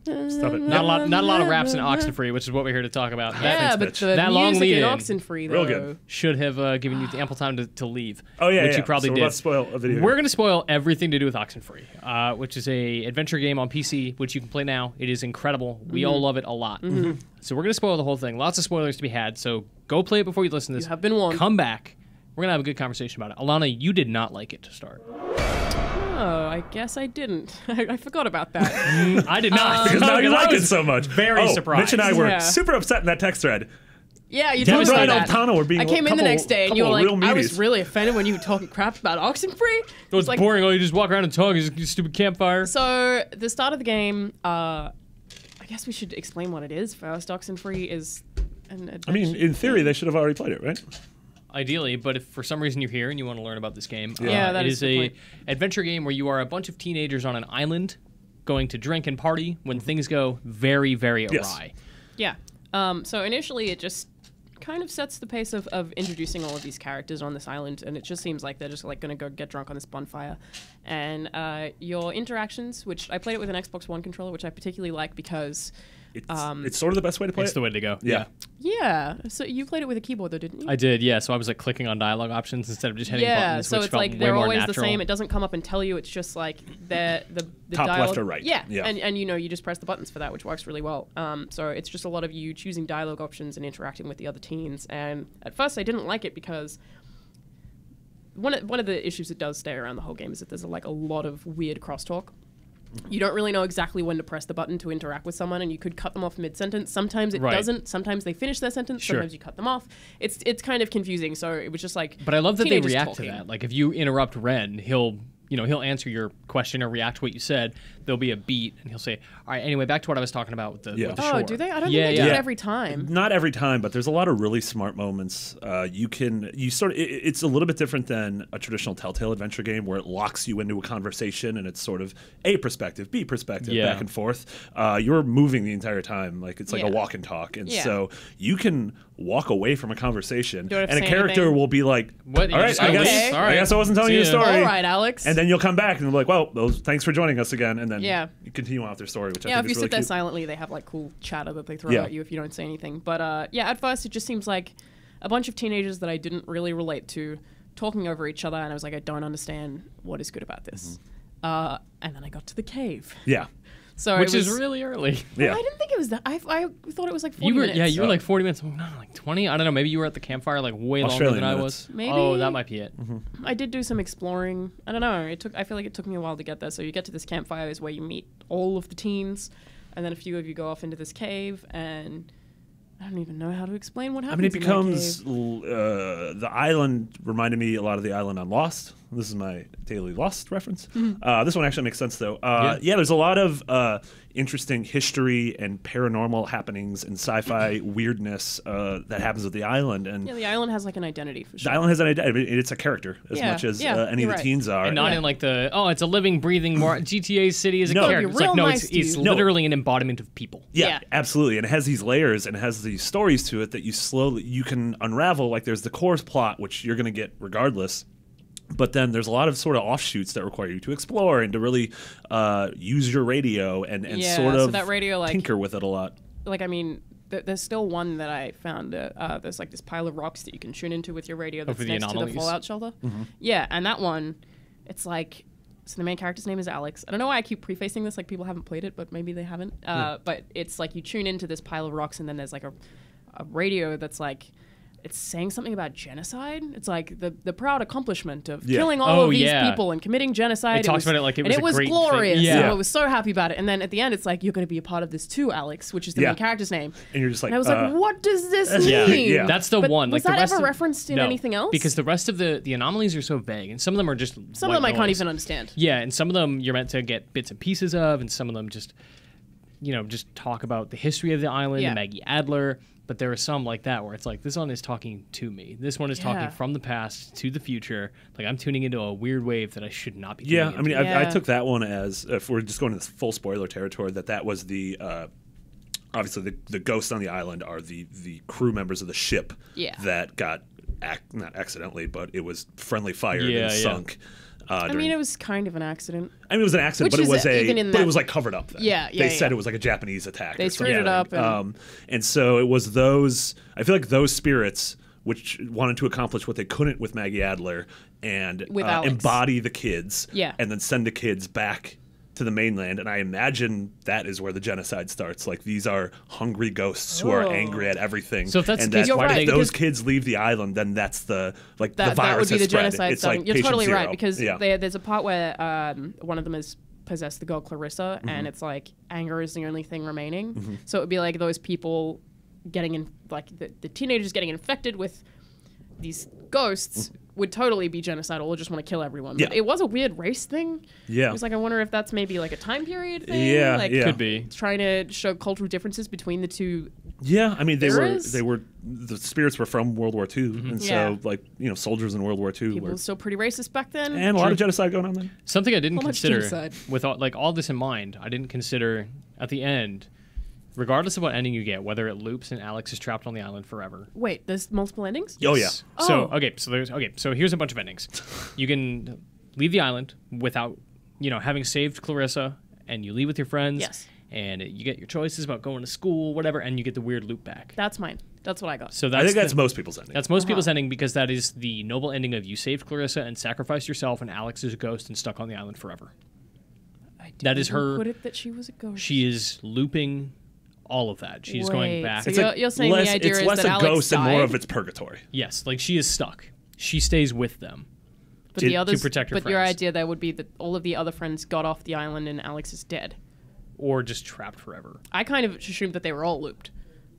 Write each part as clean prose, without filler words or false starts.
Stop it. Not a lot of raps in Oxenfree, which is what we're here to talk about. Yeah, but the that long music in lead-in Oxenfree, though. Real good. should have given you ample time to leave. Oh yeah, which you probably so did. We're about to spoil a video. We're going to spoil everything to do with Oxenfree, which is a adventure game on PC, which you can play now. It is incredible. We all love it a lot. So we're going to spoil the whole thing. Lots of spoilers to be had. So go play it before you listen to this. You have been warned. Come back. We're going to have a good conversation about it. Alana, you did not like it to start. Oh, I guess I didn't. I forgot about that. I did not. because now you like I it was so much. Very surprised. Mitch and I were Yeah. super upset in that text thread. Yeah, you Tim told me Brian that. Altano were being I came in the next day and you were like, real I was meaties. really offended when you were talking crap about Oxenfree. It was like, boring. Oh, you just walk around and talk. You just stupid campfire. So the start of the game, I guess we should explain what it is first. Oxenfree is an adventure. I mean, in theory, they should have already played it, right? Ideally, but if for some reason you're here and you want to learn about this game, Yeah, that it is is the a point. adventure game where you are a bunch of teenagers on an island going to drink and party when things go very, very awry. Yes. Yeah. So initially it just kind of sets the pace of introducing all of these characters on this island, and it just seems like they're just like going to go get drunk on this bonfire. And your interactions, which I played it with an Xbox One controller, which I particularly like because... It's sort of the best way to play It's it. the way to go. Yeah. Yeah. So you played it with a keyboard though, didn't you? I did, yeah. So I was like clicking on dialogue options instead of just hitting buttons, so which it's felt like way they're more always natural. the same. It doesn't come up and tell you. It's just like the Top dialogue. left or right. Yeah, Yeah. And you know you just press the buttons for that, which works really well. So it's just a lot of you choosing dialogue options and interacting with the other teens. And at first I didn't like it because one of the issues that does stay around the whole game is that there's a lot of weird crosstalk. You don't really know exactly when to press the button to interact with someone, and you could cut them off mid-sentence. Sometimes it Right. doesn't. Sometimes they finish their sentence. Sure. Sometimes you cut them off. It's kind of confusing. So it was just like. But I love that they teenagers react talking. to that. Like if you interrupt Ren, he'll answer your question or react to what you said. There'll be a beat, and he'll say, "All right, anyway, back to what I was talking about with the, Yeah. with the Oh, shore." do they? I don't Yeah, think they do yeah. it every time. Not every time, but there's a lot of really smart moments. It's a little bit different than a traditional Telltale adventure game where it locks you into a conversation and it's sort of A perspective, B perspective, Yeah. back and forth. You're moving the entire time, like it's like Yeah. a walk and talk, and Yeah. so you can walk away from a conversation, Don't have to and a say character anything. will be like, What? "All You right, just I go, guess, "Okay. all right. I guess I wasn't telling See you a ya." story." All right, Alex. And then you'll come back and be like, "Well, thanks for joining us again," and then Yeah. you continue on with their story, which yeah, I if think you is really sit there cute. silently, they have like cool chatter that they throw Yeah. at you if you don't say anything. But yeah, at first it just seems like a bunch of teenagers that I didn't really relate to talking over each other, and I was like, I don't understand what is good about this. And then I got to the cave. Yeah, So Which it was, is really early. yeah. I didn't think it was that. I thought it was like 40 You were, minutes. yeah, you were Oh. like 40 minutes. No, like 20. I don't know. Maybe you were at the campfire like way longer Australian than I minutes. was. Maybe. Oh, that might be it. I did do some exploring. I don't know. I feel like it took me a while to get there. So you get to this campfire is where you meet all of the teens, and then a few of you go off into this cave, and I don't even know how to explain what I happens. mean, it in that becomes cave. the island reminded me a lot of the island on Lost. This is my daily Lost reference. This one actually makes sense though. Yeah, there's a lot of interesting history and paranormal happenings and sci-fi weirdness that happens at the island, and Yeah, the island has like an identity for sure. the island has an identity. It's a character as Yeah, much as yeah, any of you're the right. teens are. And not in like the, it's a living, breathing, more GTA city is a No. character. Be It's like, real no, nice to it's you. No. literally an embodiment of people. Yeah, Yeah. absolutely. And it has these layers and it has these stories to it that you can unravel. Like there's the core plot, which you're going to get regardless. But then there's a lot of sort of offshoots that require you to explore and to really use your radio and Yeah, sort so of that radio, like- tinker with it a lot. Like, I mean, there's still one that I found. There's like this pile of rocks that you can tune into with your radio that's for the next to the anomalies. fallout shelter. Yeah, and that one, it's like, so the main character's name is Alex. I don't know why I keep prefacing this like people haven't played it, but maybe they haven't. But it's like you tune into this pile of rocks, and then there's like a radio that's like, it's saying something about genocide. It's like the proud accomplishment of Yeah. killing all Oh, of these yeah. people and committing genocide. It talks about it like it and was it a was great thing. glorious. Yeah. And I was so happy about it. And then at the end, it's like, you're going to be a part of this too, Alex, which is the Yeah. main character's name. And you're just like, And I was like, what does this Yeah, mean? Yeah. That's the But one. was Like that the rest ever of, referenced in no, anything else? Because the rest of the anomalies are so vague, and some of them are just some of white them I can't noise. even understand. Yeah, and some of them you're meant to get bits and pieces of, and some of them just, just talk about the history of the island Yeah. and Maggie Adler. But there are some like that where it's like, this one is talking to me. This one is Yeah. talking from the past to the future. Like I'm tuning into a weird wave that I should not be. yeah. tuning I mean, into. I Yeah. took that one as, if we're just going to full spoiler territory, that was the obviously the ghosts on the island are the crew members of the ship Yeah. that got not accidentally, but it was friendly fired Yeah, and yeah. sunk. I mean, it was kind of an accident. I mean, it was an accident, Which but it was is even in but it that- was like covered up. Then. Yeah, yeah, They said yeah. it was like a Japanese attack. They or screwed it something. up, And so it was those. I feel like those spirits which wanted to accomplish what they couldn't with Maggie Adler and With Alex. embody the kids, Yeah. and then send the kids back to the mainland. And I imagine that is where the genocide starts. Like these are hungry ghosts who are Oh. angry at everything. So if that's and the case, that why do if they- those because- kids leave the island, then that's the the That virus would be has the spread. genocide It's starting. like You're patient totally zero. right because yeah. there's a part where one of them is possessed the girl Clarissa, Mm-hmm. and it's like anger is the only thing remaining. So it would be like those people getting in, like the teenagers getting infected with these ghosts would totally be genocidal or just want to kill everyone. But Yeah. it was a weird race thing. Yeah. It was like, I wonder if that's maybe like a time period thing. Yeah, like, yeah. Could be. trying to show cultural differences between the two. Yeah, I mean the spirits were from World War II, and Yeah. so soldiers in World War II People were, were still pretty racist back then. and a lot of genocide going on then. Something I didn't How much consider genocide? with all this in mind, I didn't consider at the end, regardless of what ending you get, whether it loops and Alex is trapped on the island forever. Wait, there's multiple endings? Oh yeah, So Oh. so here's a bunch of endings. You can leave the island without, having saved Clarissa, and you leave with your friends. Yes. And you get your choices about going to school, whatever, and you get the weird loop back. That's mine. That's what I got. So I think that's the- most people's ending. That's Uh-huh. most people's ending because that is the noble ending of you saved Clarissa and sacrificed yourself, and Alex is a ghost and stuck on the island forever. That is Didn't her. Put it that she was a ghost. She is looping all of that. She's going Wait, back. so It's you're saying the idea it's is less that a Alex ghost and more died? of its purgatory. Yes, like she is stuck. She stays with them. But to- the to others, protect her but your friends. idea there would be that all of the other friends got off the island and Alex is dead. Or just trapped forever. I kind of assumed that they were all looped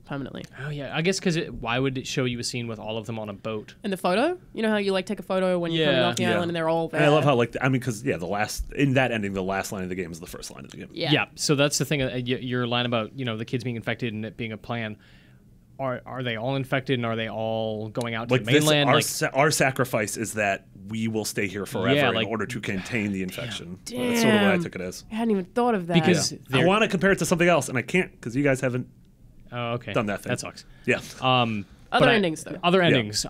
permanently. Oh yeah, I guess because why would it show you a scene with all of them on a boat? In the photo, you know how you take a photo when you're coming Yeah. off the Yeah. island and they're all there. And I love how because the last in that ending, the last line of the game is the first line of the game. Yeah. So that's the thing. Your line about the kids being infected and it being a plan. Are they all infected and are they all going out to Like the mainland? our sacrifice is that we will stay here forever Yeah, in like- order to contain the infection. That's sort of what I Damn. took it as. I hadn't even thought of that. Because I they're- want to compare it to something else, and I can't because you guys haven't Oh, okay. done that thing. That sucks. Yeah. Other But endings, though. Other endings.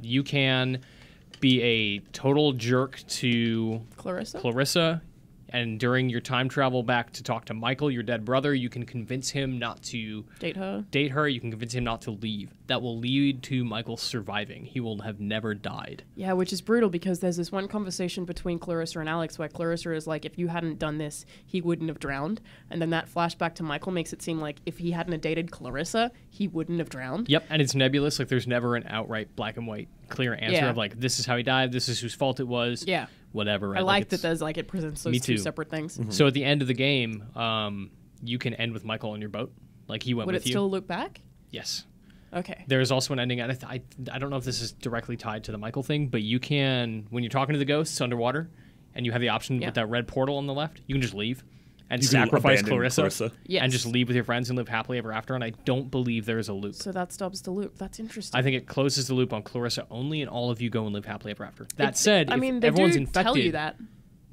You can be a total jerk to Clarissa? and during your time travel back to talk to Michael, your dead brother, you can convince him not to Date her? date her. You can convince him not to leave. That will lead to Michael surviving. He will have never died. Yeah, which is brutal because there's this one conversation between Clarissa and Alex where Clarissa is like, if you hadn't done this, he wouldn't have drowned. And then that flashback to Michael makes it seem like if he hadn't have dated Clarissa, he wouldn't have drowned. Yep, and it's nebulous. Like there's never an outright black and white clear answer Yeah. of like this is how he died. This is whose fault it was. Yeah. Whatever. I right? like that it's- there's like it presents Me those two too. separate things. So at the end of the game, you can end with Michael on your boat. Like he went Would with it you. still loop back? Yes. Okay. There is also an ending, and I don't know if this is directly tied to the Michael thing, but you can, when you're talking to the ghosts underwater, and you have the option Yeah. with that red portal on the left, you can just leave and You can sacrifice abandon Clarissa, Clarissa. Yes. and just leave with your friends and live happily ever after. And I don't believe there is a loop. So that stops the loop. That's interesting. I think it closes the loop on Clarissa only, and all of you go and live happily ever after. That said, I if mean, they everyone's do infected, tell you that.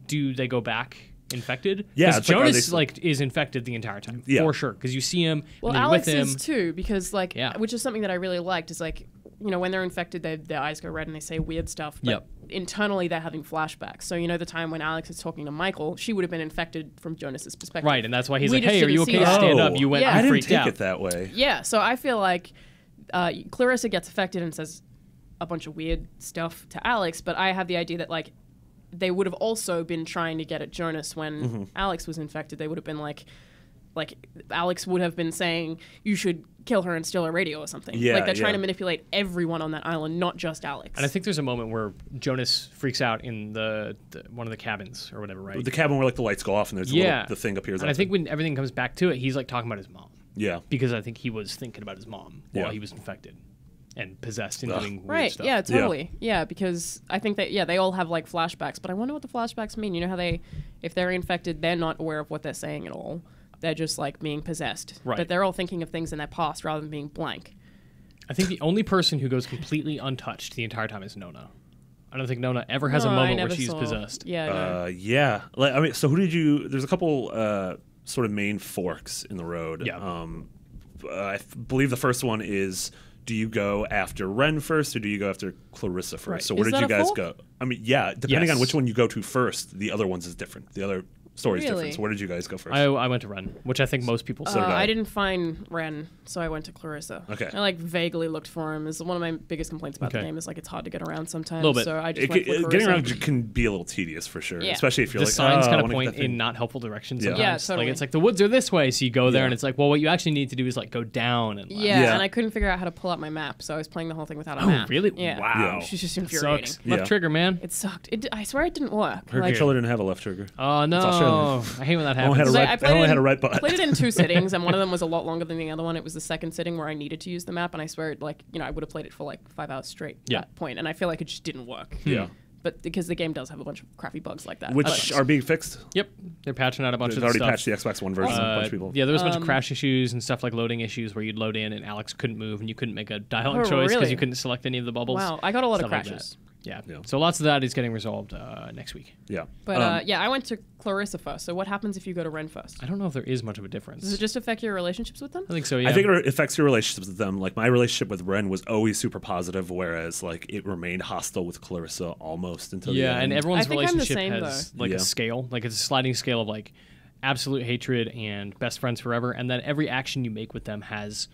do they go back infected? Yeah, 'Cause it's like, are Jonas they- is infected the entire time Yeah. for sure because you see him. Well, and then you're Alex with him. is too, because like, Yeah. which is something that I really liked. Is like, when they're infected, their eyes go red and they say weird stuff. But Yep. internally, they're having flashbacks. So the time when Alex is talking to Michael, she would have been infected from Jonas's perspective. Right, and that's why he's We like, just "Hey, are you didn't okay see to that. stand up?" You went Yeah. I and didn't freaked take out. it that way. Yeah. So I feel like Clarissa gets affected and says a bunch of weird stuff to Alex, but I have the idea that like they would have also been trying to get at Jonas when Mm-hmm. Alex was infected. They would have been like Alex would have been saying you should kill her and steal her radio or something. Yeah, like they're trying yeah. to manipulate everyone on that island, not just Alex. And I think there's a moment where Jonas freaks out in the one of the cabins or whatever, right? The cabin where like the lights go off and there's the thing appears. And I think when everything comes back to it, he's like talking about his mom yeah, because I think he was thinking about his mom while Yeah. he was infected and possessed and Ugh. doing weird Right, stuff. yeah, totally. Yeah, because I think that, they all have like flashbacks, but I wonder what the flashbacks mean. You know how if they're infected, they're not aware of what they're saying at all. They're just like being possessed. Right. But they're all thinking of things in their past rather than being blank. I think the only person who goes completely untouched the entire time is Nona. I don't think Nona ever has No, a I moment where never she's saw- possessed. Yeah, no. yeah. Like, I mean, so who did you? There's a couple sort of main forks in the road. Yeah. I believe the first one is do you go after Ren first or do you go after Clarissa first? Right. So where Is did you that a guys fork? go? I mean, yeah, depending Yes. on which one you go to first, the other one's is different. The other story's Really? different. So where did you guys go first? I went to Ren, which I think most people So said. did I. I didn't find Ren, so I went to Clarissa. Okay. I like vaguely looked for him. Is one of my biggest complaints about the Okay. game is like it's hard to get around sometimes. Little bit. So I just went for Clarissa. Getting around can be a little tedious for sure, Yeah. especially if you're The like, signs oh, kind I of wanna get point that thing. in not helpful directions Yeah. sometimes. Yeah, totally. Like it's like the woods are this way, so you go there Yeah. and it's like, well, what you actually need to do is like go down and left. Yeah, Yeah. and I couldn't figure out how to pull out my map, so I was playing the whole thing without a Oh, map. really? Yeah. Wow. It's just That infuriating. sucks. Yeah. Left trigger, man. It sucked. I swear it didn't work. Her Like, controller didn't have a left trigger. Oh no! Australian. I hate when that I only happens. had a I right, played I only it had a in- right I button. played it in 2 sittings, and one of them was a lot longer than the other one. It was the second sitting where I needed to use the map, and I swear, like, I would have played it for like 5 hours straight at Yeah. that point, and I feel like it just didn't work. Yeah. But because the game does have a bunch of crappy bugs like that. Which are being fixed. Yep, they're patching out a bunch They've of already stuff. patched the Xbox One version. a bunch of people. Yeah, there was a bunch of crash issues and stuff like loading issues where you'd load in and Alex couldn't move and you couldn't make a dialogue Oh, choice because really? you couldn't select any of the bubbles. Wow, I got a lot of Stuff like crashes. that. Yeah. Yeah. So lots of that is getting resolved next week. Yeah. But yeah, I went to Clarissa first. So what happens if you go to Ren first? I don't know if there is much of a difference. Does it just affect your relationships with them? I think so. Yeah. I think it affects your relationships with them. Like my relationship with Ren was always super positive, whereas like it remained hostile with Clarissa almost until the yeah, end. and everyone's I think I'm the relationship same, has like Yeah. a scale, like it's a sliding scale of like absolute hatred and best friends forever, and then every action you make with them has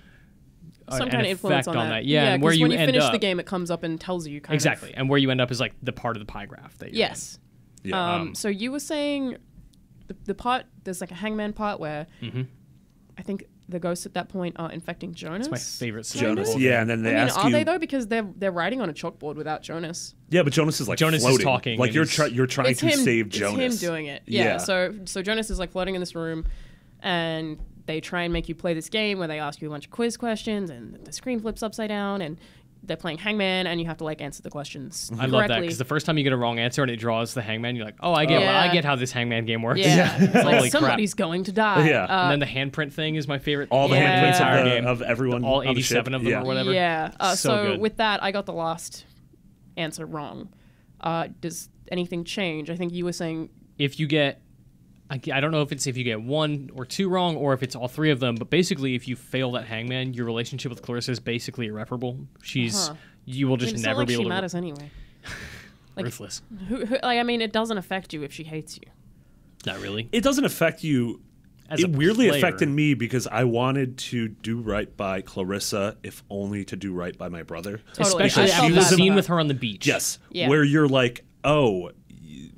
Some an kind of influence effect on that. Yeah, and where 'cause you when you end finish up the game, it comes up and tells you kind exactly, of. and where you end up is like the part of the pie graph that you're Yes. Yeah. So you were saying the part there's like a hangman part where I think the ghosts at that point are infecting Jonas. in. It's my favorite scene. Jonas. Yeah, and then they I mean, ask are you. they though? Because they're writing on a chalkboard without Jonas. Yeah, but Jonas is like Jonas is floating. talking Like and you're he's- you're trying It's to him. save It's Jonas. him doing it. Yeah. Yeah. So Jonas is like floating in this room, and they try and make you play this game where they ask you a bunch of quiz questions, and the screen flips upside down, and they're playing Hangman, and you have to like answer the questions I love that correctly. because the first time you get a wrong answer and it draws the hangman, you're like, oh, I get, Yeah. I get how this hangman game works. Yeah, it's like Holy crap. somebody's going to die. Yeah. And then the handprint thing is my favorite. All the Yeah. handprints entire of, game. of everyone, all on the 87 ship. of them Yeah. or whatever. Yeah. So So good. with that, I got the last answer wrong. Does anything change? I think you were saying. If you get, I don't know if it's if you get 1 or 2 wrong or if it's all 3 of them, but basically if you fail that hangman, your relationship with Clarissa is basically irreparable. She's you will just It's never not like be she able to. matters anyway. like- Ruthless. Like, I mean, it doesn't affect you if she hates you. Not really. It doesn't affect you. As a It weirdly player. affected me because I wanted to do right by Clarissa, if only to do right by my brother. Totally. Especially I felt after the bad for scene her. with her on the beach. Yes, Yeah. where you're like, oh,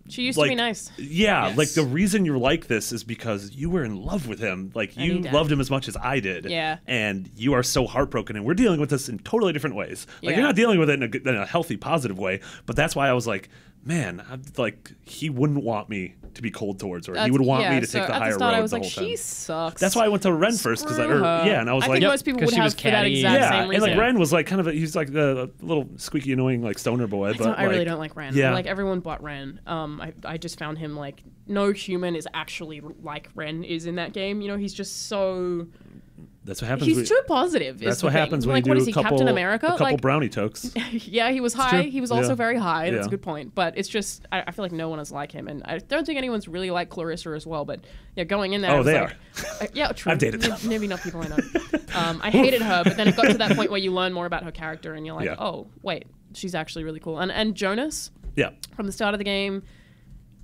She used to be like, nice. Yeah, Yes. like the reason you're like this is because you were in love with him. Like And you he died. loved him as much as I did. Yeah. And you are so heartbroken, and we're dealing with this in totally different ways. Like Yeah. you're not dealing with it in a healthy, positive way. But that's why I was like, man, like he wouldn't want me to be cold towards her. He would want me to so take the at higher the start, road I was the like, whole time. she sucks. That's why I went to Ren first because Screw her. and I was I like, think most people 'cause would she have was for that catty. exact yeah, same and reason. like Ren was like kind of he's like the little squeaky annoying like stoner boy. But I really like, don't like Ren. Yeah. Like everyone but Ren. I just found him like no human is actually like Ren is in that game. You know, he's just so That's what happens. he's too positive. is That's the what thing. happens when like, you what do is he, a couple, Captain America? a couple Like, brownie tokes. yeah, he was high. true. He was also Yeah. very high. That's Yeah. a good point. But it's just I feel like no one is like him, and I don't think anyone's really like Clarissa as well. But yeah, going in there, I Oh, was they like, yeah, true. I've dated them. Maybe not people I know. I hated her, but then it got to that point where you learn more about her character, and you're like, Yeah. oh wait, she's actually really cool. And Jonas. Yeah. From the start of the game,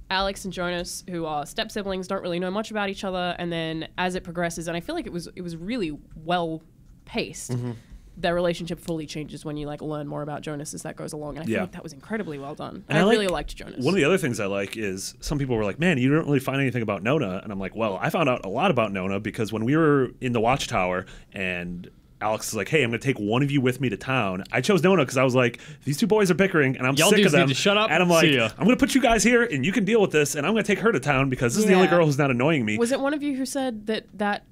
Alex and Jonas, who are step siblings, don't really know much about each other, and then as it progresses, and I feel like it was really well paced. Mm-hmm. Their relationship fully changes when you like learn more about Jonas as that goes along, and I feel Yeah. like that was incredibly well done. And I I like- really liked Jonas. One of the other things I like is some people were like, man, you don't really find anything about Nona. And I'm like, well, I found out a lot about Nona because when we were in the Watchtower and Alex is like, hey, I'm going to take one of you with me to town. I chose Nona because I was like, these two boys are bickering and I'm Y'all sick of dudes need them. to shut up. And I'm like, See ya. I'm going to put you guys here and you can deal with this. And I'm going to take her to town because this is the only Yeah. girl who's not annoying me. Was it one of you who said that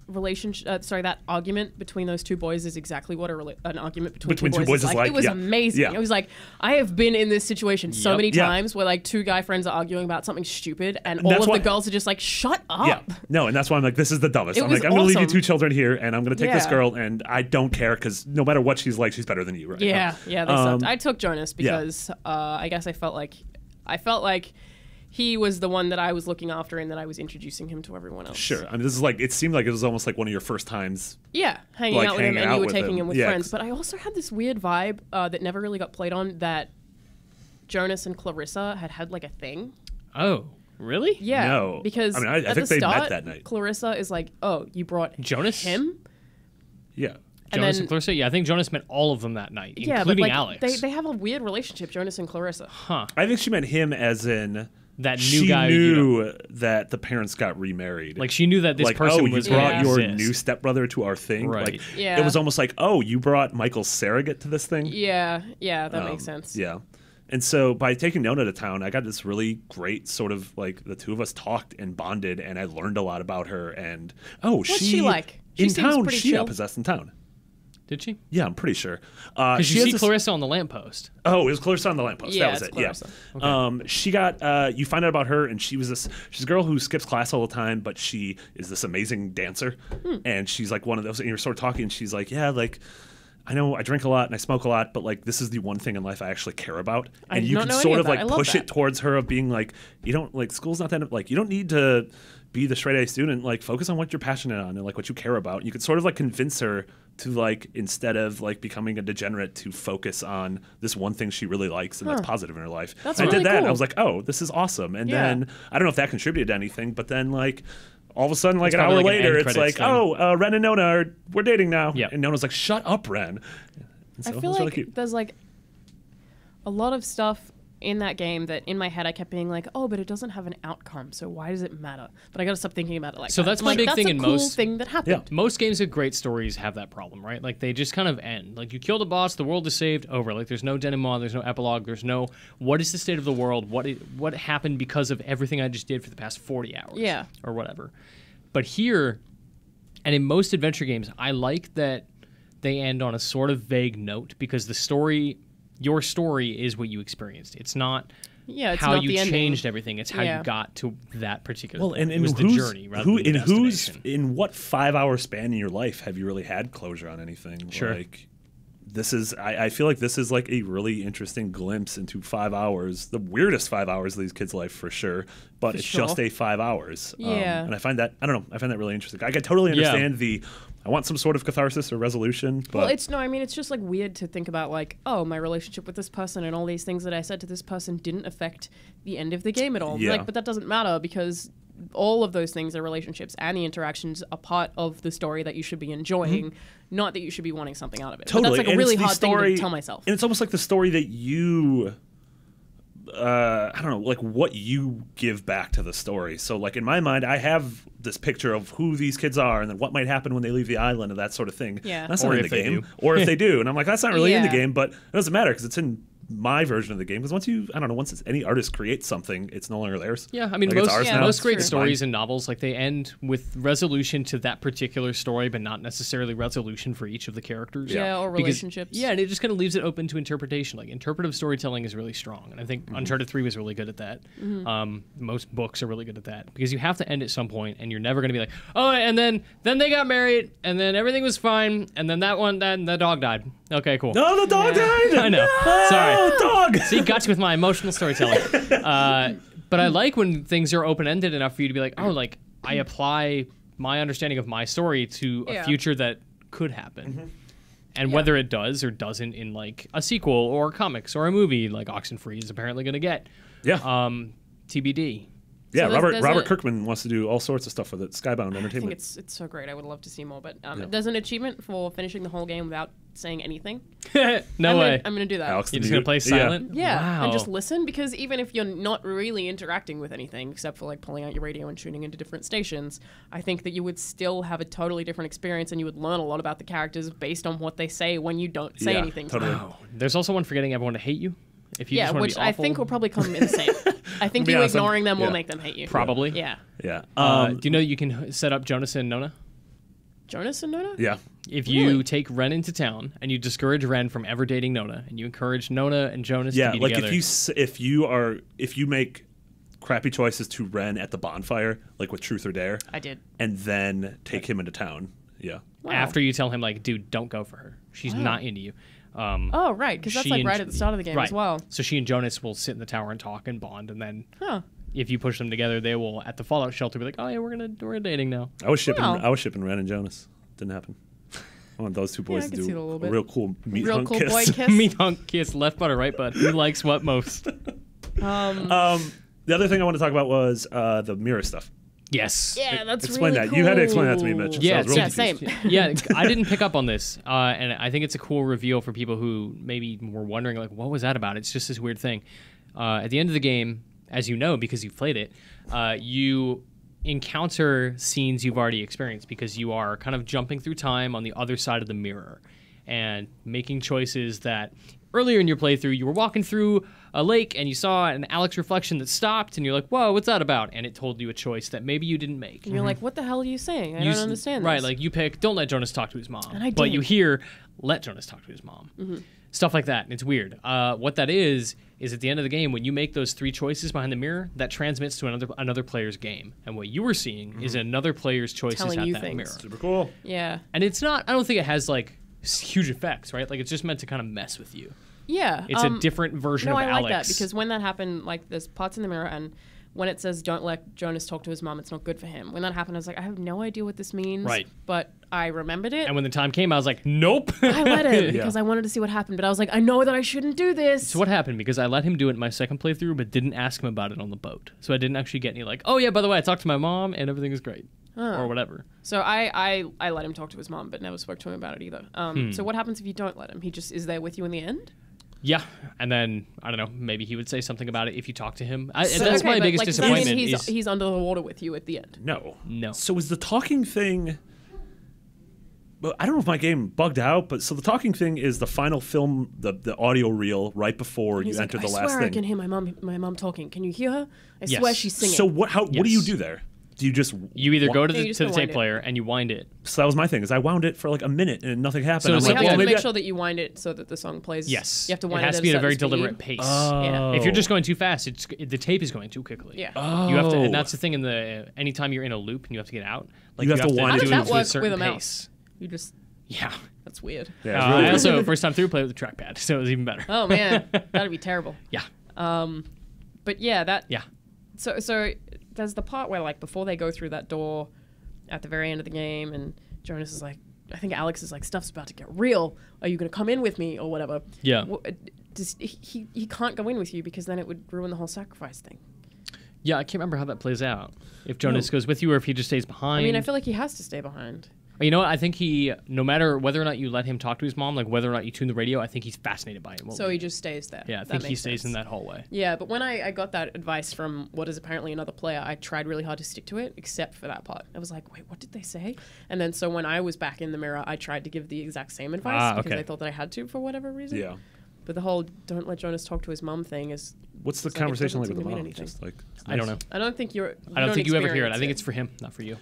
relationship? That argument between those two boys is exactly what an argument between two boys is like. It was yeah. amazing. Yeah. I was like, I have been in this situation so Yep. many Yeah. times where like two guy friends are arguing about something stupid, and all that's of why- the girls are just like, shut up. Yeah. No, and that's why I'm like, this is the dumbest. It I'm was like, I'm going to leave you awesome. two children here and I'm going to take this Yeah. girl and I don't care because no matter what she's like, she's better than you right Yeah, now. yeah, they sucked. I took Jonas because I guess I felt like he was the one that I was looking after and that I was introducing him to everyone else. Sure. I mean, this is like, it seemed like it was almost like one of your first times. Yeah, hanging Like, out with him, hanging and out you were with taking him. him with Yeah, friends. But I also had this weird vibe that never really got played on, that Jonas and Clarissa had like a thing. Oh, really? Yeah. No. Because I mean, I at think the they met start, that night. Clarissa is like, oh, you brought Jonas? him? Yeah. And Jonas then- and Clarissa? Yeah, I think Jonas met all of them that night, Yeah, including but like, Alex. They have a weird relationship, Jonas and Clarissa. Huh. I think she meant him as in That new she guy. knew that the parents got remarried. Like, she knew that this like, person oh, was you brought gonna your exist. new stepbrother to our thing. Right. Like, Yeah. it was almost like, oh, you brought Michael's surrogate to this thing. Yeah, that makes sense. Yeah. And so by taking Nona to town, I got this really great sort of like the two of us talked and bonded, and I learned a lot about her. And What's she like? She in seems town, pretty she got chill. possessed in town. Did she? Yeah, I'm pretty sure. Because she you has see this- Clarissa on the lamppost. Oh, it was Clarissa on the lamppost. Yeah, that was it's it. Clarissa. Yeah. She got. You find out about her, and she's a girl who skips class all the time, but she is this amazing dancer, and she's like one of those. And you're sort of talking, and she's like, yeah, like. I know I drink a lot and I smoke a lot, but like this is the one thing in life I actually care about. I And you don't can know sort any of of that. I like love push that. it towards her of being like, you don't like school's not that like you don't need to be the straight A student. Like focus on what you're passionate on and like what you care about. You could sort of like convince her to like instead of like becoming a degenerate to focus on this one thing she really likes and that's positive in her life. That's and I really did that. And I cool. was like, oh, this is awesome. And Yeah. then I don't know if that contributed to anything, but then like. All of a sudden, like It's an probably hour like an later, end it's credits like, thing. oh, Ren and Nona we're dating now. Yep. And Nona's like, shut up, Ren. And so I it feel was like really cute. there's like a lot of stuff in that game that in my head I kept being like, oh, but it doesn't have an outcome, so why does it matter? But I got to stop thinking about it like So that. that's I'm my like, big that's thing a in cool most- thing that happened. Yeah. Most games with great stories have that problem, right? Like they just kind of end. Like you killed a boss, the world is saved, over. Like there's no denouement, there's no epilogue, there's no what is the state of the world, what happened because of everything I just did for the past 40 hours, Yeah. or whatever. But here, and in most adventure games, I like that they end on a sort of vague note because the story, your story, is what you experienced. It's not. Yeah, it's how not you the ending. changed everything. It's how Yeah. you got to that particular. Well, and it was the who's, journey rather than the destination. in what 5-hour span in your life have you really had closure on anything? Sure. Like, this is, I feel like this is like a really interesting glimpse into 5 hours, the weirdest 5 hours of these kids' life for sure, but it's sure. just a 5 hours. Yeah. And I find that, I don't know, I find that really interesting. I can totally Yeah. understand I want some sort of catharsis or resolution, but Well, it's just like weird to think about like, oh, my relationship with this person and all these things that I said to this person didn't affect the end of the game at all. Yeah. Like, but that doesn't matter because all of those things are relationships and the interactions are part of the story that you should be enjoying, not that you should be wanting something out of it. But totally. that's like a And really it's the hard story, thing to tell myself. And it's almost like the story that you I don't know, like what you give back to the story. So like in my mind, I have this picture of who these kids are and then what might happen when they leave the island and that sort of thing. Yeah. That's Or not in if the they game. do. Or if they do. And I'm like, that's not really in the Yeah. game, but it doesn't matter because it's in my version of the game. Because once any artist creates something, it's no longer theirs. Yeah, I mean, Like, it's most, ours now. most great True. stories and novels, like they end with resolution to that particular story, but not necessarily resolution for each of the characters. Yeah, or Because- relationships. Yeah, and it just kind of leaves it open to interpretation. Like interpretive storytelling is really strong, and I think Uncharted 3 was really good at that. Most books are really good at that because you have to end at some point, and you're never going to be like, oh, and then they got married, and then everything was fine, and then the dog died. Okay, cool. No, the dog died. I know. No, Sorry. dog. See, got you with my emotional storytelling. But I like when things are open-ended enough for you to be like, oh, like I apply my understanding of my story to a Yeah. future that could happen. And whether it does or doesn't in like a sequel or comics or a movie like Oxenfree is apparently going to get. Yeah. TBD. Yeah, So there's Robert a- Kirkman wants to do all sorts of stuff with it. Skybound I think Entertainment. it's so great. I would love to see more. But there's an achievement for finishing the whole game without saying anything. No way. I'm gonna do that. Alex, You're the just going to mute. play silent? Yeah, Wow. and just listen because even if you're not really interacting with anything except for like pulling out your radio and tuning into different stations, I think that you would still have a totally different experience and you would learn a lot about the characters based on what they say when you don't say Yeah, anything. totally. Wow. There's also one for getting everyone to hate you. If you Yeah, just want which to be I awful. think will probably come in the same. I think be you honest, ignoring them will yeah. make them hate you. Probably. Yeah. Yeah. Do you know you can set up Jonas and Nona? Jonas and Nona? yeah. If you Really? take Ren into town and you discourage Ren from ever dating Nona, and you encourage Nona and Jonas Yeah, to be like together, if you make crappy choices to Ren at the bonfire, like with Truth or Dare, I did. and then take him into town. Yeah. Wow. after you tell him like, dude, don't go for her. She's not into you. Oh, right, because that's she like and- right at the start of the game right. as well. So she and Jonas will sit in the tower and talk and bond, and then Huh. if you push them together, they will at the Fallout shelter be like, oh yeah, we're dating now. I was shipping Well. Ren and Jonas. Didn't happen. I want those two boys I to can see it a do little a bit. real cool meat Real hunk cool kiss. boy kiss. Meat hunk kiss, left butt or right butt. Who likes what most? The other thing I want to talk about was the mirror stuff. Yes. Yeah, that's Explain really that. You had to explain that to cool. me, Mitch. Yeah, I was real yeah, confused. same. Yeah, I didn't pick up on this, and I think it's a cool reveal for people who maybe were wondering, like, what was that about? It's just this weird thing. At the end of the game, as you know, because you've played it, you encounter scenes you've already experienced because you are kind of jumping through time on the other side of the mirror and making choices that earlier in your playthrough you were walking through a lake and you saw an Alex reflection that stopped and you're like, whoa, what's that about? And it told you a choice that maybe you didn't make. And you're like, what the hell are you saying? I You don't s- understand Right, this. like you pick, don't let Jonas talk to his mom. And I but you didn't. hear, let Jonas talk to his mom. Stuff like that. And it's weird. What that is at the end of the game, when you make those 3 choices behind the mirror, that transmits to another player's game. And what you were seeing is another player's choices Telling at you that things. mirror. Super cool. Yeah. And it's not, I don't think it has like huge effects, right? Like it's just meant to kind of mess with you. Yeah. It's a different version No, of I Alex. like that because when that happened, like there's parts in the mirror and when it says don't let Jonas talk to his mom, it's not good for him. When that happened, I was like, I have no idea what this means. Right. But I remembered it. And when the time came, I was like, nope. I let him Yeah. because I wanted to see what happened. But I was like, I know that I shouldn't do this. So what happened? Because I let him do it in my second playthrough, but didn't ask him about it on the boat. So I didn't actually get any like, oh yeah, by the way, I talked to my mom and everything is great, or whatever. So I let him talk to his mom, but never spoke to him about it either. So what happens if you don't let him? He just is there with you in the end? Yeah, and then I don't know. Maybe he would say something about it if you talk to him. That's Okay, my but, biggest like, does that mean disappointment. he's under the water with you at the end. No. No. So is the talking thing... But I don't know if my game bugged out, but so the talking thing is the final film, the audio reel right before He's you like, enter the I last swear I thing. can hear my mom talking. Can you hear her? I Yes. swear she's singing. So what do you Yes. do there? Do you just You either go to Yeah, you the just to the go wind tape it. player and you wind it. So that was my thing. Is I wound it for like a minute and nothing happened. So I'm it's you like, like, have well, to maybe make I- sure that you wind it so that the song plays. Yes, You have to wind it has at to be at a very certain speed. deliberate pace. Oh. If you're just going too fast, the tape is going too quickly. Yeah. You have to, and Oh. that's the thing. In the anytime you're in a loop and you have to get out, like You have to wind How it does to that a work certain with a pace. mouse? You just Yeah. that's weird. Yeah, it's really I weird. also first time through played with the trackpad, so it was even better. Oh man, that'd be terrible. Yeah. But yeah, that Yeah. Mm-hmm. So there's the part where like before they go through that door at the very end of the game, and Jonas is like, I think Alex is like, stuff's about to get real. Are you going to come in with me or whatever? Yeah. He can't go in with you because then it would ruin the whole sacrifice thing. Yeah, I can't remember how that plays out. If Jonas goes with you or if he just stays behind. I mean, I feel like he has to stay behind. You know what? I think he, no matter whether or not you let him talk to his mom, like whether or not you tune the radio, I think he's fascinated by it. So he just stays there. Yeah, I That think he makes stays in sense. that hallway. Yeah, but when I got that advice from what is apparently another player, I tried really hard to stick to it, except for that part. I was like, wait, what did they say? And then so when I was back in the mirror, I tried to give the exact same advice because okay. I thought that I had to for whatever reason. Yeah. But the whole don't let Jonas talk to his mom thing is... What's the it's like, it conversation doesn't like with the seem to mean mom? anything. Just like I don't know. I don't think you're... I don't think you ever hear it. I think experience it's for him, not for you.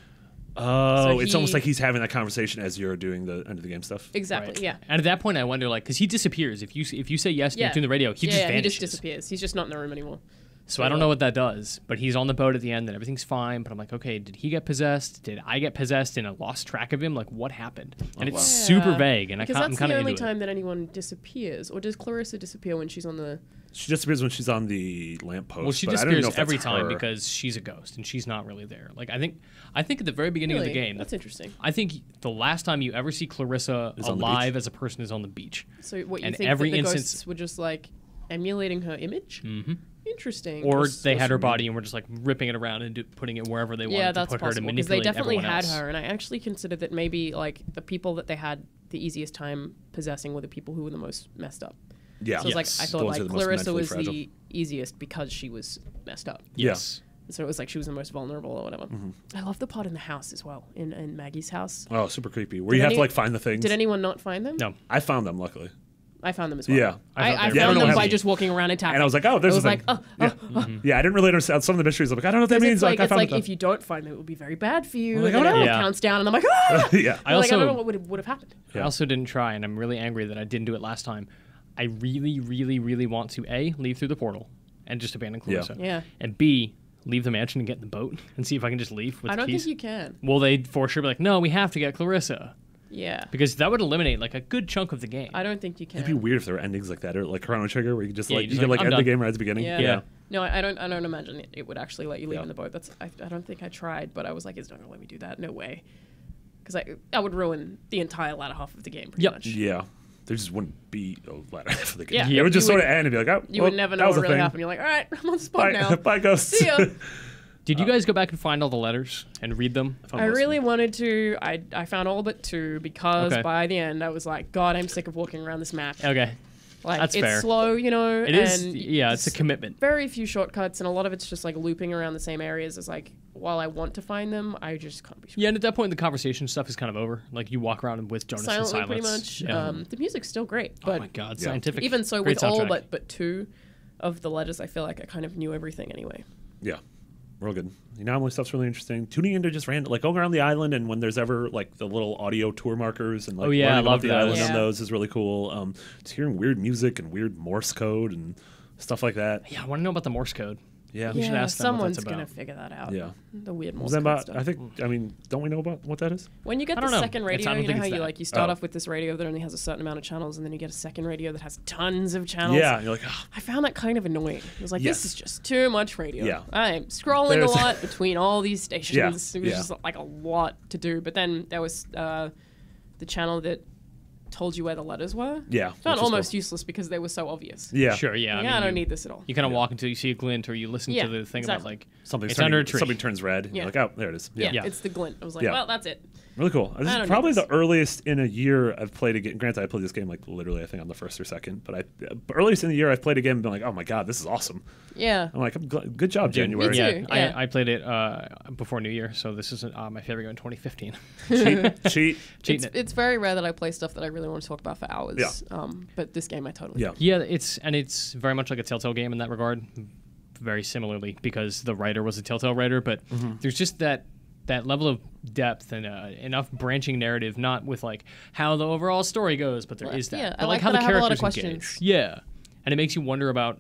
Oh, So it's almost he- like he's having that conversation as you're doing the end of the game stuff. Exactly, Right. yeah. And at that point, I wonder, like, because he disappears. If you say yes, and you tune the radio, he just he vanishes. just disappears. He's just not in the room anymore. So I don't know what that does, but he's on the boat at the end and everything's fine. But I'm like, okay, did he get possessed? Did I get possessed and I lost track of him? Like, what happened? And it's super Yeah. vague, and Because I'm that's kind the of only into time that anyone disappears. Or does Clarissa disappear when she's on the... She disappears when she's on the lamppost. Well, she but I don't even disappears know if that's every time her. because she's a ghost and she's not really there. Like I think at the very beginning of the Really? game, That's interesting. I think the last time you ever see Clarissa Is on the alive as a person is on the beach. So what you And think every that the instance- ghosts were just like emulating her image? Mm-hmm. Interesting. Or That's- they that's had her what I mean. body and were just like ripping it around and putting it wherever they yeah, wanted to that's put her to possible because they manipulate definitely everyone had else. her, and I actually considered that maybe like the people that they had the easiest time possessing were the people who were the most messed up. Yeah. So it's like Yes. I The thought ones who like are the most Clarissa mentally was fragile. the easiest because she was messed up. Yes. So it was like she was the most vulnerable or whatever. Mm-hmm. I love the part in the house as well, in Maggie's house. Oh, super creepy. Where Did you have any- to like find the things. Did anyone not find them? No. I found them luckily. I found them as well. Yeah. I thought they I were found Yeah, I don't know them what by happened. just walking around and tapping. And I was like, oh, there's I was the like, thing. oh. Yeah, I didn't really understand some of the mysteries. I'm like, I don't know what that means. It's like, I it's found like them. if you don't find them, it will be very bad for you. I'm like, and then oh, no. it Yeah. counts down, and I'm like, ah! yeah. I I also don't know what would have happened. I also didn't try, and I'm really angry that I didn't do it last time. I really, really, really want to A, leave through the portal and just abandon Clarissa. Yeah. And B, leave the mansion and get in the boat and see if I can just leave with I the don't keys. think you can. Will they for sure be like, no, we have to get Clarissa? Yeah. because that would eliminate like a good chunk of the game. I don't think you can. It'd be weird if there were endings like that, or like Chrono Trigger, where you could just Yeah, like you you just could like, like I'm end the done. game right at the beginning. Yeah. Yeah. No, I don't imagine it would actually let you leave Yeah. in the boat. I don't think I tried, but I was like, it's not gonna let me do that. No way. Because I would ruin the entire latter half of the game pretty Yep. much. Yeah. There just wouldn't be a latter half of the game. Yeah. It would just You sort would- of end and be like, oh, You well, would never that know was what a really thing. happened. You're like, all right, I'm on the spot Bye, now. bye, ghosts. See ya. Did you guys go back and find all the letters and read them? found I most of really them. wanted to. I found all but 2 because Okay. by the end I was like, God, I'm sick of walking around this map. Okay, Like that's it's fair. slow, you know. it is. and Yeah, it's a commitment. very few shortcuts, and a lot of it's just like looping around the same areas. It's like while I want to find them, I just can't be. Yeah, and at that point, the conversation stuff is kind of over. Like you walk around with Jonas in Silently, silence. pretty much. Yeah. The music's still great, Oh but my god, Yeah. scientific. even so, Great with all soundtrack. but 2 of the letters, I feel like I kind of knew everything anyway. Yeah, real good. The anomaly stuff's really interesting. Tuning into just random, like going around the island, and when there's ever like the little audio tour markers and like Oh, yeah, I learning about love the those. island Yeah. on those is really cool. Just hearing weird music and weird Morse code and stuff like that. Yeah, I want to know about the Morse code. Yeah, We should ask them what someone's that's gonna about. figure that out. yeah. The weird Morse Was that code about? stuff. I think. I mean, don't we know about what that is? When you get I the don't know. second It's- radio, I don't you know think how it's you that. like you start Oh. off with this radio that only has a certain amount of channels, and then you get a second radio that has tons of channels. Yeah, you're like, oh, I found that kind of annoying. It was like, Yes. this is just too much radio. Yeah. I'm scrolling There's- a lot between all these stations. Yeah, It was yeah. just like a lot to do. But then there was the channel that told you where the letters were. yeah. Found which is almost cool. useless because they were so obvious. Yeah, Sure, yeah. Like, I mean, don't you, need this at all. You kind of walk until you see a glint, or you listen Yeah, to the thing about exactly. like Something's it's turning, under a tree. something turns red. And Yeah. You're like, oh, there it is. Yeah, Yeah, Yeah. it's the glint. I was like, Yeah. well, that's it. really cool. This I is don't probably need the this. earliest in a year I've played a game. Granted, I played this game like literally, I think on the first or second. But earliest in the year I've played a game and been like, oh my god, this is awesome. Yeah. I'm like, good job, January. Me Yeah, too, yeah. I played it before New Year, so this is my favorite game in 2015. Cheat. Cheating it. It's very rare that I play stuff that I really want to talk about for hours. Yeah. But this game I totally Yeah. did. Yeah, it's very much like a Telltale game in that regard, very similarly because the writer was a Telltale writer, but there's just that level of depth and enough branching narrative, not with like how the overall story goes, but there is that. Yeah, but I like like how that the I have a lot of characters engage. questions. Yeah, and it makes you wonder about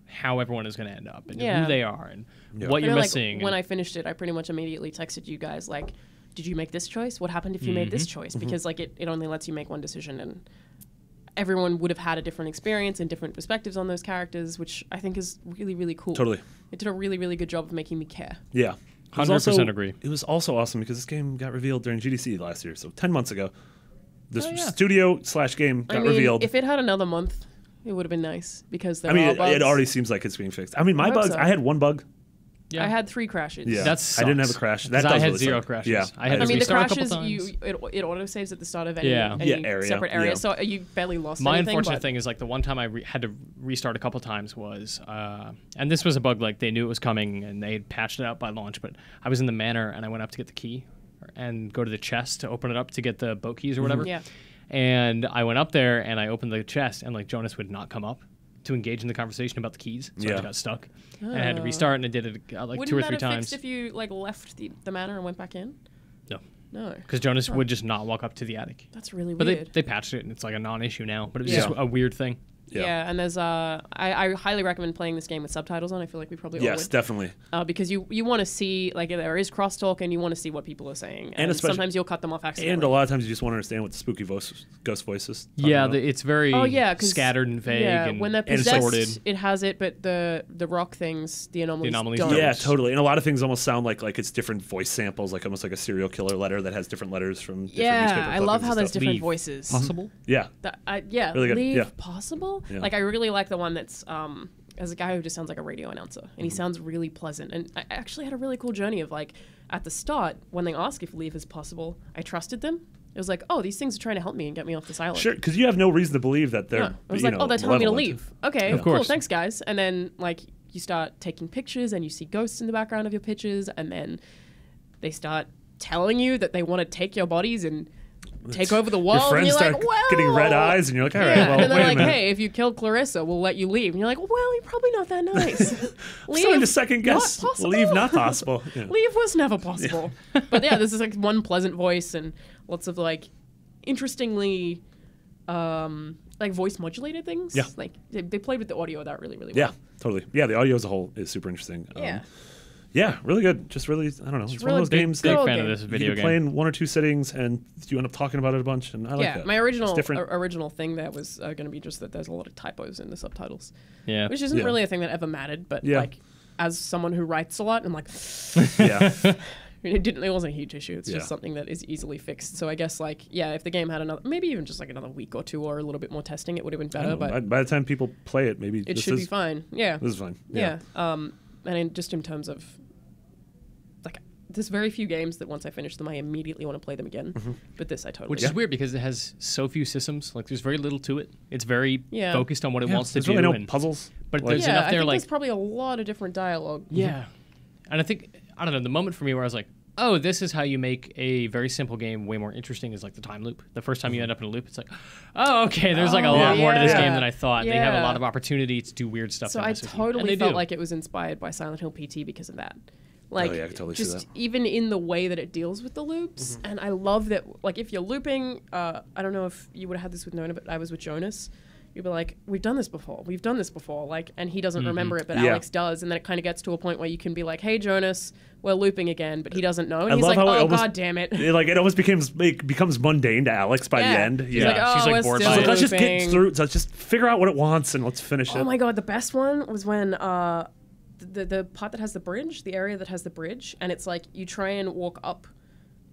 how everyone is going to end up and Yeah. who they are and Yeah. what I you're know, missing. Like, when and- I finished it, I pretty much immediately texted you guys like, did you make this choice? What happened if you made this choice? Because like it only lets you make one decision, and everyone would have had a different experience and different perspectives on those characters, which I think is really, really cool. Totally. It did a really, really good job of making me care. Yeah. It was 100% also- agree. It was also awesome because this game got revealed during GDC last year, so 10 months ago. This Oh, yeah. studio/game got I mean, revealed. if it had another month, it would have been nice because there I mean, are it bugs. already seems like it's being fixed. I mean, my hope bugs, so. I had one bug. yeah. I had 3 crashes. Yeah. That I didn't have a sucks. crash. 'Cause That I does had really 0 suck. crashes. Yeah. I had to I mean, the restart a couple crashes, times. it auto saves at the start of any, Yeah. any Yeah, area, separate area, yeah. so you barely lost My anything. unfortunate but thing is like the one time I had to restart a couple times was, and this was a bug like they knew it was coming and they had patched it out by launch, but I was in the manor and I went up to get the key and go to the chest to open it up to get the boat keys or whatever. Yeah. And I went up there and I opened the chest and like Jonas would not come up to engage in the conversation about the keys, so I Yeah. just got stuck. And I had to restart and I did it like Wouldn't 2 or that 3 have times. fixed if you like left the manor and went back in? No, No. because Jonas would just not walk up to the attic. That's really But weird. they patched it and it's like a non-issue now. But it was Yeah. just a weird thing. Yeah. And there's I highly recommend playing this game with subtitles on. I feel like we probably all Yes, would. definitely. Because you want to see like there is crosstalk and you want to see what people are saying. And especially- sometimes you'll cut them off accidentally. And a lot of times you just want to understand what the spooky ghost voice is. talking Yeah, about. it's very Oh yeah, 'cause- scattered and vague Yeah, and, when they're and possessed, sorted. it has it, but the rock things, the anomalies don't. don't. Yeah, totally. And a lot of things almost sound like it's different voice samples, like almost like a serial killer letter that has different letters from different newspaper Yeah, I love clippings how and there's stuff. different Leave. voices. Possible? Yeah. Yeah, Really good, leave yeah. possible. Yeah. Like I really like the one that's as a guy who just sounds like a radio announcer, and Mm-hmm. he sounds really pleasant. And I actually had a really cool journey of like at the start when they ask if leave is possible, I trusted them. It was like, oh, these things are trying to help me and get me off this island. Sure, because you have no reason to believe that they're. Yeah. I was like, oh, they're telling me to leave. Okay, Of cool, course. thanks guys. And then like you start taking pictures and you see ghosts in the background of your pictures, and then they start telling you that they want to take your bodies and take over the world. Your friends and you're start like, well, getting red eyes, and you're like, all right, Yeah, well, and then wait they're a like, minute. hey, if you kill Clarissa, we'll let you leave. And you're like, well, you're probably not that nice. I'm starting to second guess. not possible. Leave not possible. Yeah. Leave was never possible. But yeah, this is like one pleasant voice and lots of like interestingly like voice modulated things. Yeah. Like they played with the audio of that really, really Yeah, well. totally. Yeah, the audio as a whole is super interesting. Yeah. Yeah, really good. Just really, I don't know. It's one really of those big- games Big that fan game. of this you video can game. play in 1 or 2 sittings, and you end up talking about it a bunch. And I like Yeah, that. my It's original different. original thing there was going to be just that there's a lot of typos in the subtitles, Yeah. which isn't Yeah. really a thing that ever mattered. But Yeah. like, as someone who writes a lot, I'm like, Yeah. it wasn't a huge issue. It's Yeah. just something that is easily fixed. So I guess like, yeah, if the game had maybe even just like another week or 2 or a little bit more testing, it would have been I better. don't know. But By the time people play it, maybe it this should is be fine. Yeah. This is fine. Yeah. And just in terms of like, there's very few games that once I finish them, I immediately want to play them again. But this, I totally. Which is weird because it has so few systems. Like, there's very little to it. It's very Yeah. focused on what it Yeah, wants to there's do. really no and, puzzles. but Like- there's yeah, enough I there, think like, there's probably a lot of different dialogue. yeah. And I think, I don't know, the moment for me where I was like, oh, this is how you make a very simple game way more interesting is like the time loop. The first time you end up in a loop, it's like, oh, okay, there's like a lot more to this yeah. game than I thought. They have a Yeah. lot of opportunity to do weird stuff. So that I mess with you. And totally they felt do. like it was inspired by Silent Hill PT because of that. Like, yeah, I can totally see just that. even in the way that it deals with the loops. And I love that, like, if you're looping, I don't know if you would have had this with Nona, but I was with Jonas. You'd be like, we've done this before. We've done this before. Like, and he doesn't remember it, but Yeah. Alex does. And then it kind of gets to a point where you can be like, hey, Jonas, we're looping again, but he doesn't know. And I he's love like, how it oh, almost- God damn it. It almost becomes mundane to Alex by the end. He's Yeah. like, oh, She's, like, we're bored still by So it. let's just get looping. through. So let's just figure out what it wants and let's finish it. Oh my God, the best one was when the part that has the bridge, the area that has the bridge, and it's like you try and walk up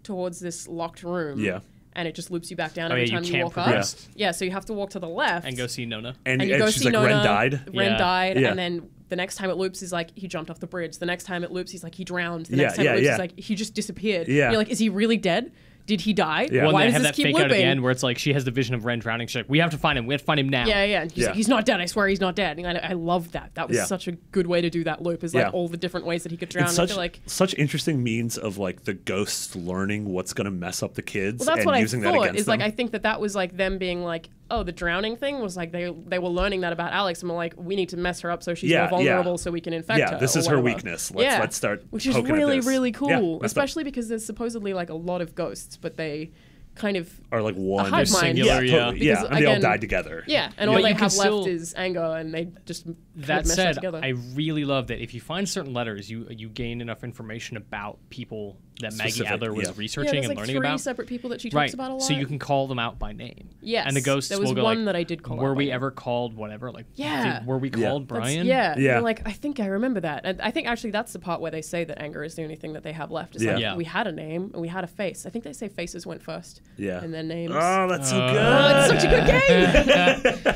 towards this locked room. Yeah. And it just loops you back down Oh, every yeah, you time you can't walk up. progress. Yeah, so you have to walk to the left And go see Nona. And, and you go she's see like, Nona. Ren died. Ren Yeah. died, Yeah. and then the next time it loops, he's like, he jumped off the bridge. The next time it loops, he's like, he drowned. The Yeah, next time yeah, it loops, yeah. he's like, he just disappeared. Yeah. And you're like, is he really dead? Did he die? Yeah. When Why they does have this that keep fake looping? out at the end where it's like she has the vision of Ren drowning. She's like, we have to find him. We have to find him now. Yeah, yeah. And he's Yeah. like, he's not dead. I swear he's not dead. And I love that. That was Yeah. such a good way to do that loop. Is like Yeah. all the different ways that he could drown. It's I such feel like, such interesting means of like the ghosts learning what's going to mess up the kids well, that's and what I using that thought. against Is them. like I think that was like them being like, oh, the drowning thing was like they were learning that about Alex, and we're like, we need to mess her up so she's Yeah, more vulnerable, yeah. so we can infect her. Yeah, this or is her whatever. weakness. Let's start which is poking at really this. really Yeah, cool, messed up. especially because there's supposedly like a lot of ghosts, but they kind of Or like one. hive mind. singular, yeah, yeah. totally. Yeah, Because, and they all again- died together. yeah, and But all they you can have still- left is anger, and they just kind of That mess that said, together. I really love that if you find certain letters, you gain enough information about people that Maggie Specific, Adler was yeah. yeah, researching there's and like learning 3 about. separate people that she talks Right, about a lot. so you can call them out by name. Yes, and the ghosts there was will go one like, that I did call were out we by name. ever called whatever? Like, Yeah. were we Yeah. called That's- Brian? Yeah, Yeah. You're like, I think I remember that. And I think actually that's the part where they say that anger is the only thing that they have left. It's Yeah. like, Yeah. we had a name and we had a face. I think they say faces went first. Yeah. And then names. Oh, that's so Oh, good. Oh, it's such a good game.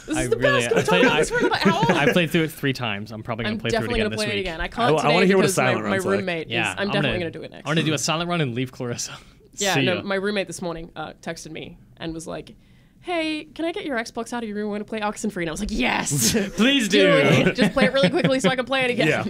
This I is the really, best. Can we I talk played, about this for another hour? I played through it 3 times. I'm probably going I'm to play through it definitely again going to this play it week. again. I I can't wanna today hear what a because my silent run's like. roommate Yeah, is. I'm definitely going to do it next. I'm going to do a silent run and leave Clarissa. Yeah, See no, ya. my roommate this morning texted me and was like, hey, can I get your Xbox out of your room? We're going to play Oxenfree. And I was like, yes. Please do do. it. Just play it really quickly so I can play it again. Yeah.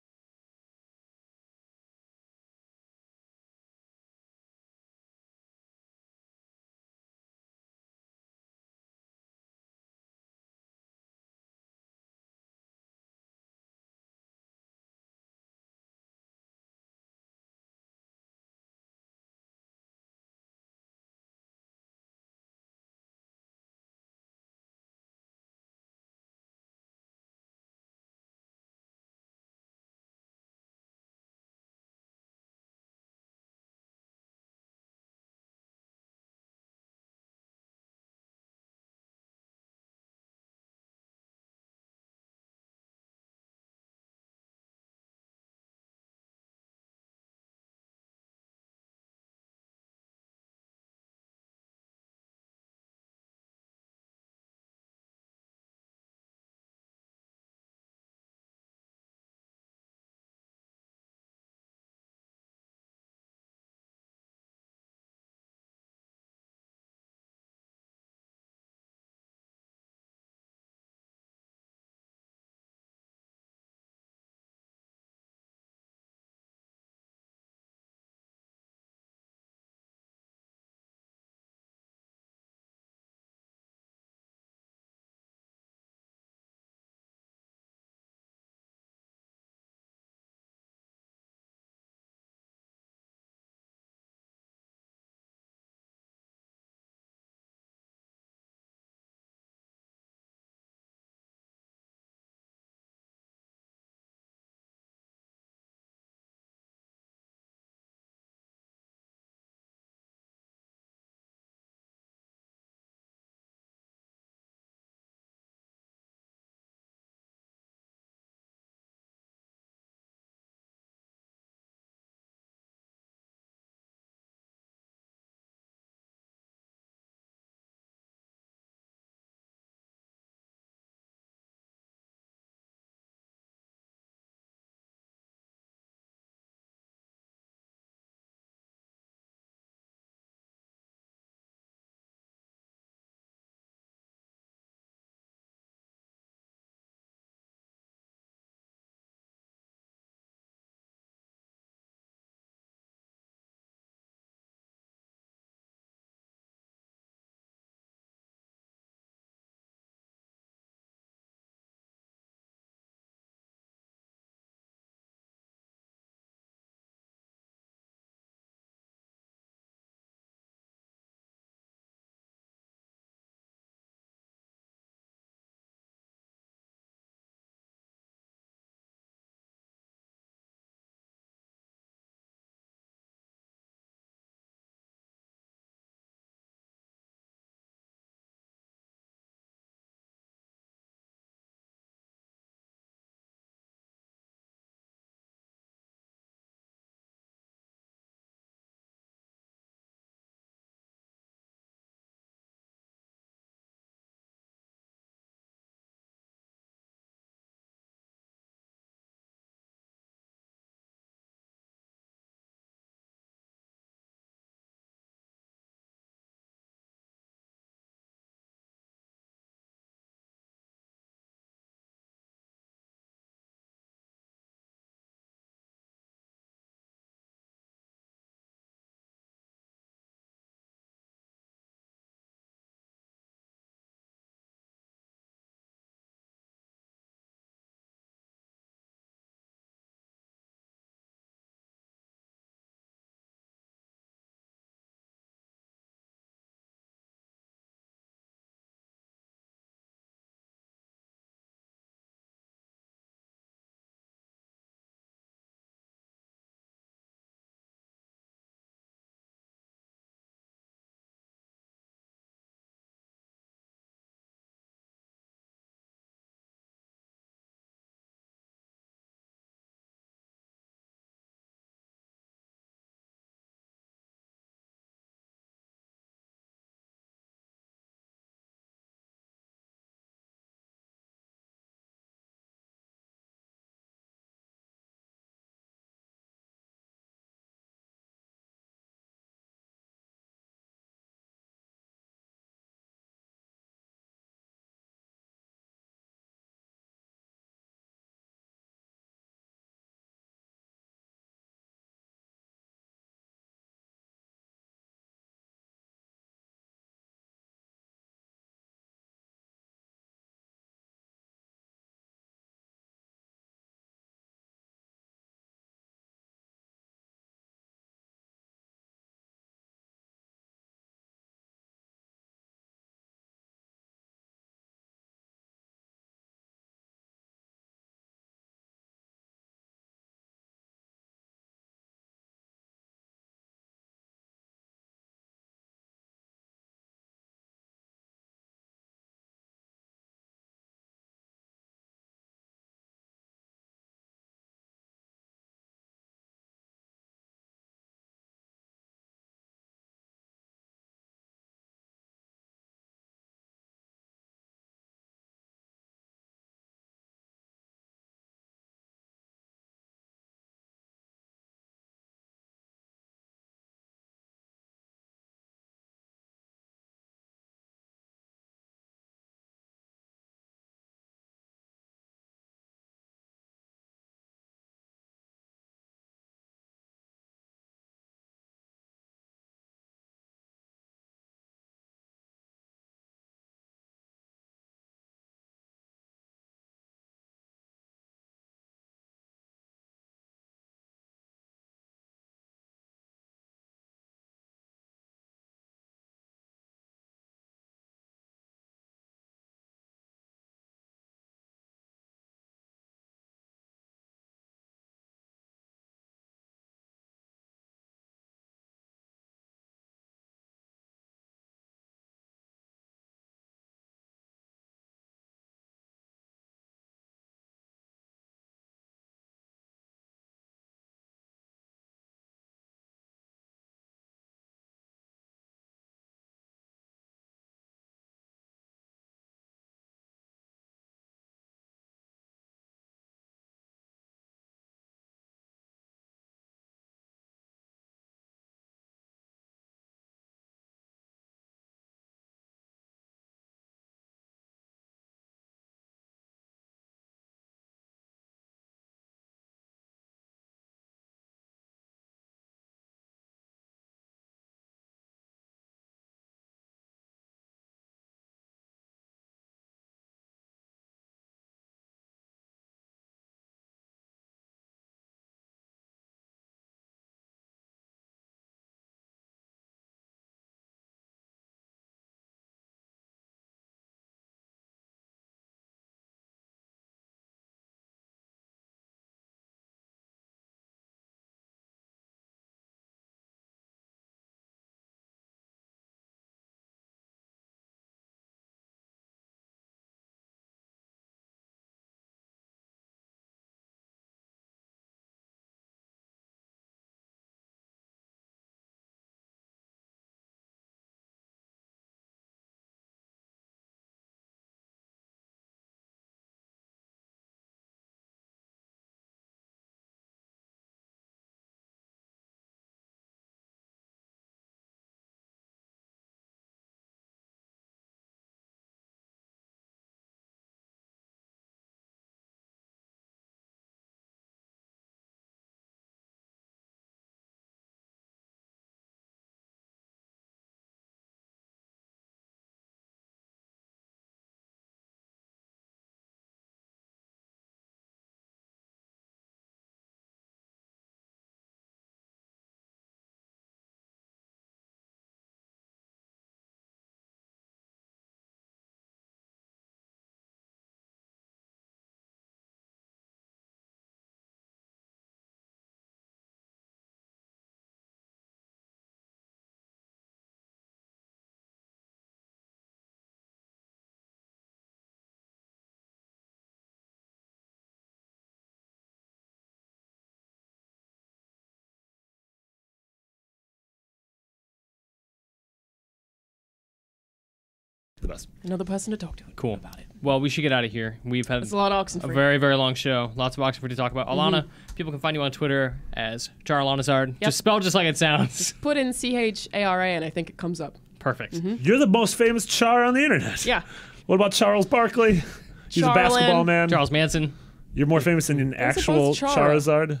The best. Another person to talk to Cool. about it. Well, we should get out of here. We've had It's a lot of a Oxenfree. very, very long show. Lots of Oxenfree to talk about. Alana, people can find you on Twitter as Charlanazard. Yep. Just spelled just like it sounds. Put in CHARA and I think it comes up. Perfect. You're the most famous Char on the internet. Yeah. What about Charles Barkley? He's a basketball man. Charles Manson. You're more famous than an actual both Chara. Charizard.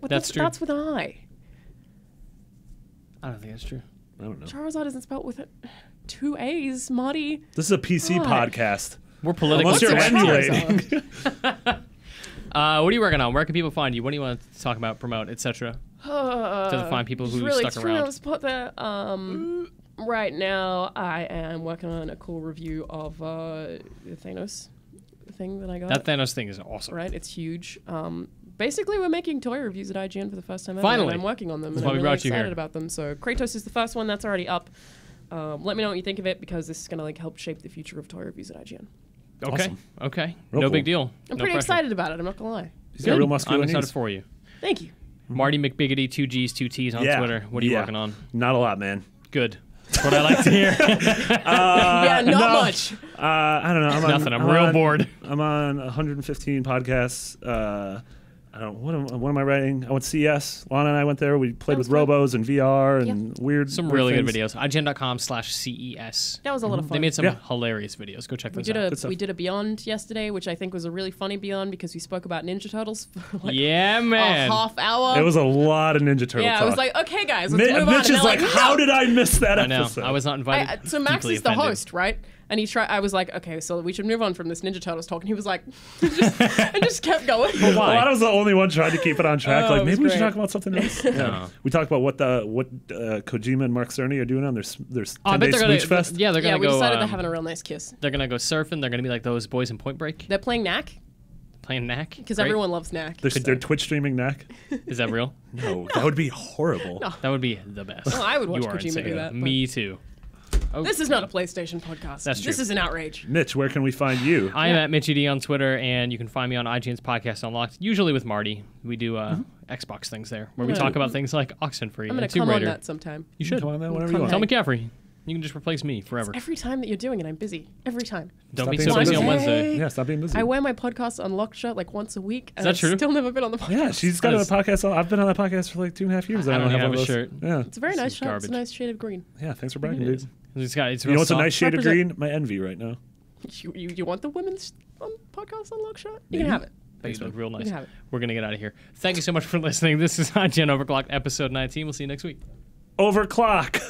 That's true. That's with an I. I don't think that's true. I don't know. Charizard isn't spelled with 2 A's, Marty. This is a PC God. podcast. We're political. Unless you're What's a emulating. What are you working on? Where can people find you? What do you want to talk about, promote, etc.? To find people who really stuck around. On the spot there. Right now, I am working on a cool review of the Thanos thing that I got. That Thanos thing is awesome. Right, it's huge. Basically, we're making toy reviews at IGN for the first time ever. Finally. And I'm working on them, That's and why I'm we really brought you excited here. about them. So Kratos is the first one that's already up. Let me know what you think of it because this is gonna help shape the future of toy reviews at IGN. Okay. Awesome. Okay. Real no cool. big deal. I'm No pretty pressure. excited about it. I'm not gonna lie. He's got real muscular I'm excited knees. for you. Thank you. Marty McBiggity, 2 G's, 2 T's on Yeah. Twitter. What are you Yeah. working on? Not a lot, man. Good. That's what I like to hear. Yeah, not no. much. I don't know. Nothing. I'm real bored. I'm on 115 podcasts. I don't. What am I writing? I went to CES. Lana and I went there. We played with Sounds good. robos and VR and weird. Some weird really things. good videos. IGN.com/CES. That was a lot of fun. They made some Yeah. hilarious videos. Go check We those did out. a stuff. we did a Beyond yesterday, which I think was a really funny Beyond because we spoke about Ninja Turtles for like Yeah, a man. half hour. It was a lot of Ninja Turtle yeah, talk. I was like, okay, guys, let's move on. Mitch And is they're like, no. how did I miss that I know. episode? I was not invited. So Max Deeply is the offended. host, right? And I was like, okay, so we should move on from this Ninja Turtles talk. And he was like, and just kept going. Why? Well, I was the only one trying to keep it on track. Oh, Like it was maybe we should great. talk about something else. Yeah. We talked about what Kojima and Mark Cerny are doing on their Oh, I 10 bet day they're gonna. Smooch Fest. Yeah, they're Yeah, gonna we go. decided they're having a real nice kiss. They're gonna go surfing. They're gonna be like those boys in Point Break They're playing Knack playing Knack. because Great. everyone loves Knack. They're Twitch streaming Knack. Is that real? No, that would be horrible. No. That would be the best. Well, I would watch You are Kojima insane. do that, but- Me too. Oh, This is not a PlayStation podcast. That's true. This is an outrage. Mitch, where can we find you? I am at Mitchy D on Twitter, and you can find me on IGN's podcast Unlocked, usually with Marty. We do Xbox things there, where we Yeah. talk about things like Oxenfree I'm gonna and Tomb come on Raider. that sometime. You should. Come on, man, whenever Come you want. Tell McCaffrey. You can just replace me forever. Every time that you're doing it, I'm busy. Every time. Don't Stop be being so so busy on busy. Wednesday. Yeah, stop being busy. I wear my podcast Unlocked shirt like once a week, and that I've true? still never been on the podcast. Yeah, she's got That a is- podcast. I've been on that podcast for like 2.5 years. I don't have have one a of those. shirt. Yeah, It's a very nice Some shirt. It's a garbage. nice shade of green. yeah. Thanks for bragging, It dude. is. It's You real know what's a soft. nice shade of Represent- green? My envy right now. You want the women's podcast Unlocked shirt? You Maybe. can have it. Thanks, man. real nice. can have it. We're gonna get out of here. Thank you so much for listening. This is IGN Overclocked, episode 19. We'll see you next week. Overclock.